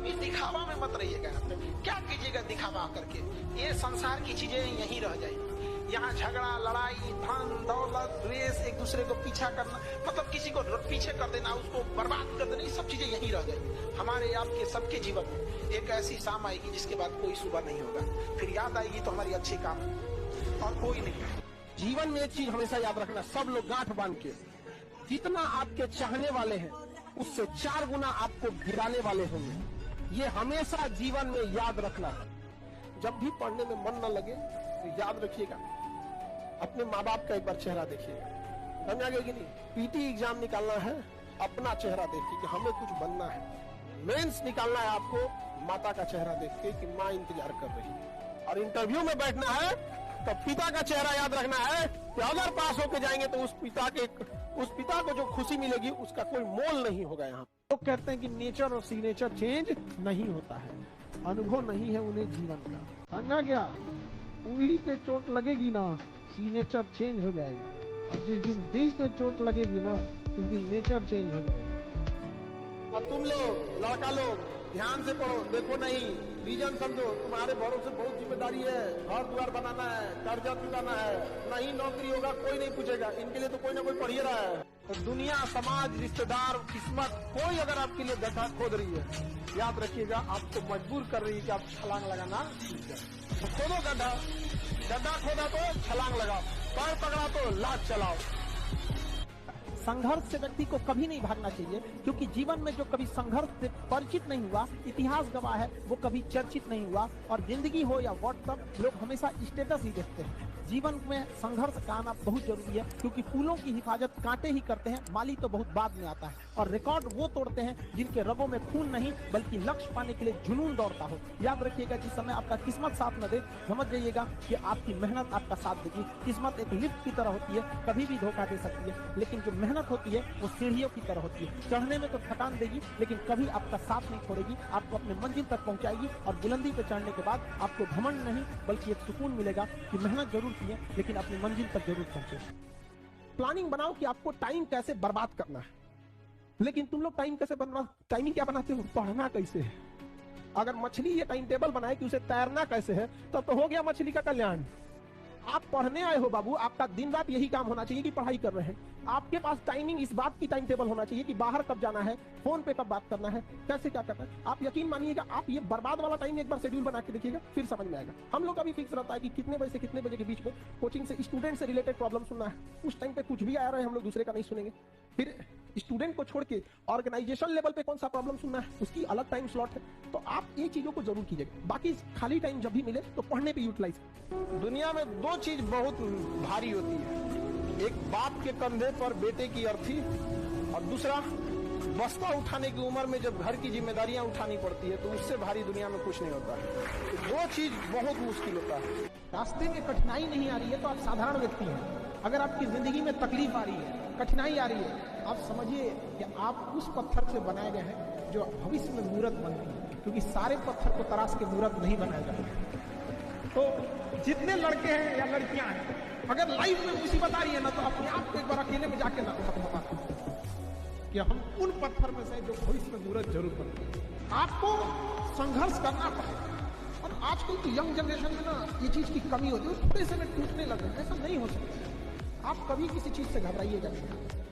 इस दिखावा में मत रहिएगा। क्या कीजिएगा दिखावा करके? ये संसार की चीजें यहीं रह जाएगी। यहाँ झगड़ा, लड़ाई, धन दौलत, द्वेष, एक दूसरे को पीछा करना, मतलब किसी को पीछे कर देना, उसको बर्बाद कर देना, ये सब चीजें यहीं रह जाएगी। हमारे आपके सबके जीवन में एक ऐसी शाम आएगी जिसके बाद कोई सुबह नहीं होगा। फिर याद आएगी तो हमारी अच्छी काम और कोई नहीं। जीवन में एक चीज हमेशा याद रखना, सब लोग गांठ बांध के, जितना आपके चाहने वाले हैं उससे 4 गुना आपको गिराने वाले होंगे। ये हमेशा जीवन में याद रखना। जब भी पढ़ने में मन न लगे तो याद रखिएगा, अपने माँ बाप का एक बार चेहरा देखिएगा। समझ आ गया कि नहीं? पीटी एग्जाम निकालना है, अपना चेहरा देखिए कि हमें कुछ बनना है। मेंस निकालना है आपको, माता का चेहरा देख के कि माँ इंतजार कर रही है। और इंटरव्यू में बैठना है तो पिता का चेहरा याद रखना है कि अगर पास होके जाएंगे तो उस पिता को जो खुशी मिलेगी उसका कोई मोल नहीं होगा। यहाँ लोग कहते हैं कि नेचर और सिग्नेचर चेंज नहीं होता है, अनुभव नहीं है उन्हें जीवन का। समझा क्या? उंगली पे चोट लगेगी ना, सिग्नेचर चेंज हो जाएगा, और जिस दिन दिल पे चोट लगेगी ना, उस दिन नेचर चेंज हो जाएगा। और तुम लोग लड़का लोग ध्यान से पढ़ो, देखो नहीं, रीजन समझो। तुम्हारे भरोसे बहुत जिम्मेदारी है, घर द्वार बनाना है, कर्जा चुकाना है, नहीं नौकरी होगा कोई नहीं पूछेगा, इनके लिए तो कोई ना कोई पढ़ ही रहा है। तो दुनिया, समाज, रिश्तेदार, किस्मत, कोई अगर आपके लिए गड्ढा खोद रही है, याद रखिएगा आपको मजबूर कर रही है कि आप छलांग लगाना सीख जाए। तो खोदो गड्ढा, गड्ढा खोदा तो छलांग लगाओ, पैर पकड़ा तो लात चलाओ। संघर्ष से व्यक्ति को कभी नहीं भागना चाहिए, क्योंकि जीवन में जो कभी संघर्ष से परिचित नहीं हुआ, इतिहास गवाह है, वो कभी चर्चित नहीं हुआ। और जिंदगी हो या व्हाट्सएप, लोग हमेशा स्टेटस ही देखते हैं। जीवन में संघर्ष का आना बहुत जरूरी है, क्योंकि फूलों की हिफाजत कांटे ही करते हैं, माली तो बहुत बाद में आता है। और रिकॉर्ड वो तोड़ते हैं जिनके रगों में खून नहीं बल्कि लक्ष्य पाने के लिए जुनून दौड़ता हो। याद रखिएगा, जिस समय आपका किस्मत साथ न दे, समझ जाइएगा कि आपकी मेहनत आपका साथ देगी। किस्मत एक लिफ्ट की तरह होती है, कभी भी धोखा दे सकती है, लेकिन जो मेहनत होती है वो सीढ़ियों की तरह होती है। चढ़ने में तो थकान देगी, लेकिन कभी आपका साथ नहीं छोड़ेगी, आपको अपने मंजिल तक पहुंचाएगी। और बुलंदी पर चढ़ने के बाद आपको घमंड नहीं बल्कि एक सुकून मिलेगा कि मेहनत जरूर की है, लेकिन अपनी मंजिल तक जरूर पहुंचे। प्लानिंग बनाओ कि आपको टाइम कैसे बर्बाद करना है, लेकिन तुम लोग टाइमिंग क्या बनाते हो? पढ़ना कैसे है। अगर मछली ये टाइम टेबल बनाए कि उसे तैरना कैसे है, तब तो हो गया मछली का कल्याण। आप पढ़ने आए हो बाबू, आपका दिन रात यही काम होना चाहिए कि पढ़ाई कर रहे हैं। आपके पास टाइमिंग इस बात की टाइम टेबल होना चाहिए कि बाहर कब जाना है, फोन पे कब बात करना है, कैसे क्या करना है। आप यकीन मानिएगा, आप ये बर्बाद वाला टाइम एक बार शेड्यूल बना के देखिएगा, फिर समझ में आएगा। हम लोग का भी फिक्स रहता है कि कितने बजे से कितने बजे के बीच में कोचिंग से स्टूडेंट से रिलेटेड प्रॉब्लम सुनना है। उस टाइम पे कुछ भी आ रहा है, हम लोग दूसरे का नहीं सुनेंगे। फिर स्टूडेंट को छोड़ के ऑर्गेनाइजेशन लेवल पे कौन सा प्रॉब्लम सुनना है, उसकी अलग टाइम स्लॉट है। तो आप ये चीजों को जरूर कीजिएगा। बाकी खाली टाइम जब भी मिले तो पढ़ने पे यूटिलाइज। दुनिया में 2 चीज बहुत भारी होती है, एक बाप के कंधे पर बेटे की अर्थी, और दूसरा बस्ता उठाने की उम्र में जब घर की जिम्मेदारियां उठानी पड़ती है, तो उससे भारी दुनिया में कुछ नहीं होता है। तो 2 चीज बहुत मुश्किल होता है। रास्ते में कठिनाई नहीं आ रही है तो आप साधारण व्यक्ति हैं। अगर आपकी जिंदगी में तकलीफ आ रही है, कठिनाई आ रही है, आप समझिए कि आप उस पत्थर से बनाए गए हैं जो भविष्य में मूर्त बनती है, क्योंकि सारे पत्थर को तराश के मूर्त नहीं बनाया जाता। तो जितने लड़के हैं या लड़कियां हैं, अगर लाइफ में मुसीबत आ रही है ना, तो अपने आप को एक बार अकेले में जाके ना कि हम उन पत्थर में से जो भविष्य में मूर्त जरूर बनती है। आपको संघर्ष करना पड़ेगा। और आजकल की यंग जनरेशन में ना ये चीज की कमी होती है, थोड़े से में टूटने लगे। ऐसा नहीं हो सकता। आप कभी किसी चीज से घबराइएगा नहीं।